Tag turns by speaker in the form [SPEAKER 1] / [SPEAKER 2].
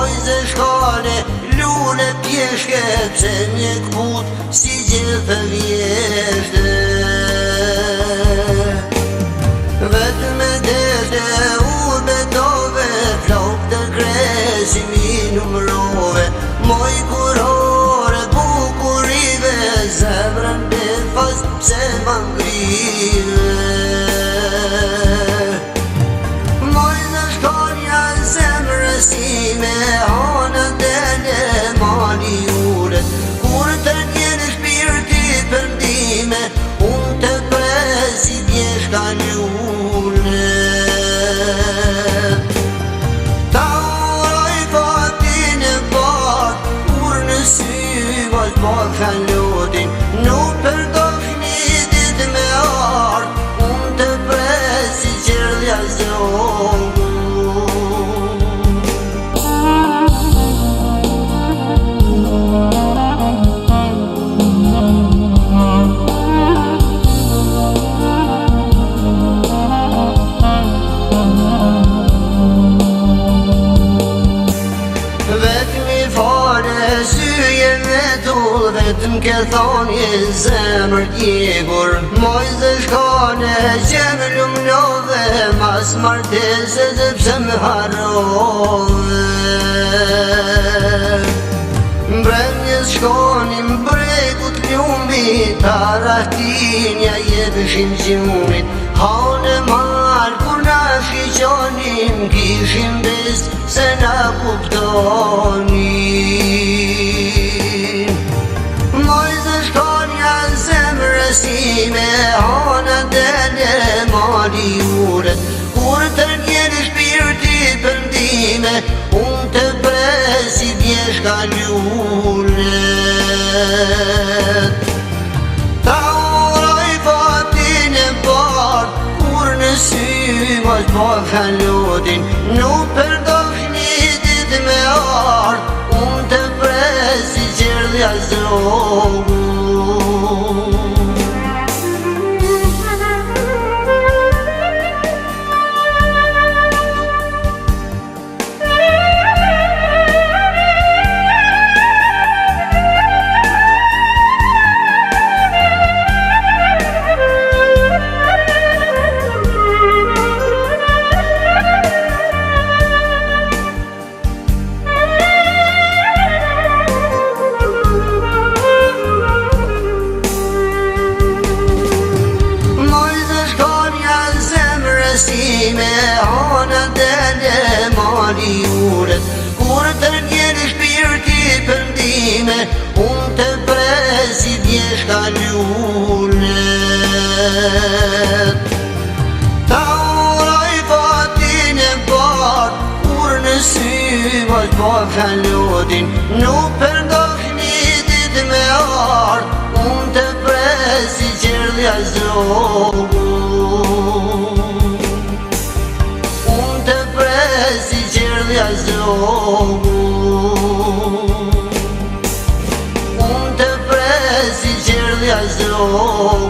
[SPEAKER 1] Mojze shkane, lune pjeshke, pse një kput si gjithë vjeshte. Vetë me deshte u betove, flok të kresi mi numrove. Moj kurore bukurive, zemrën befas pse ma ngrive. Mojze shkonja zemrësime, hanën dele mali ure. Kur të njene shpirti përdime, unë të presi bjeshka njune. Ta uroj fatin e bat, kur në sy vazh bak fjallotin. Nuk përdosh një dit me art, unë të presi qërdhja zogu. Vetëm ke thonje zemër t'jegur, Mojze shkane që më lumnove, mas martese dhe pse më harrove. Mbremjes shkonim bregut ljumit, Arahtinja jepëshim gjumit. Hane mal kur na shiqonim, kishim des se na kuptonim. Mojze shkonja zemrësime, hanën dele mali ure. Kur të njene shpirti pëndime, unë të presi bjeshka njune. Ta uroj fatin e bat, kur në sy vazh bak fjallotin. Nuk përdosh një dit me art, unë të presi qërdhja zogu. Hanën dele mali ure. Kur të njene shpirti pëndime, unë të presi bjeshka njune. Ta uroj fatin e bat, kur në sy vazh bak fjallotin. Nuk përdosh një dit me art, unë të presi qërdhja zogu. Si qërdhja zogu, unë të presi qërdhja zogu.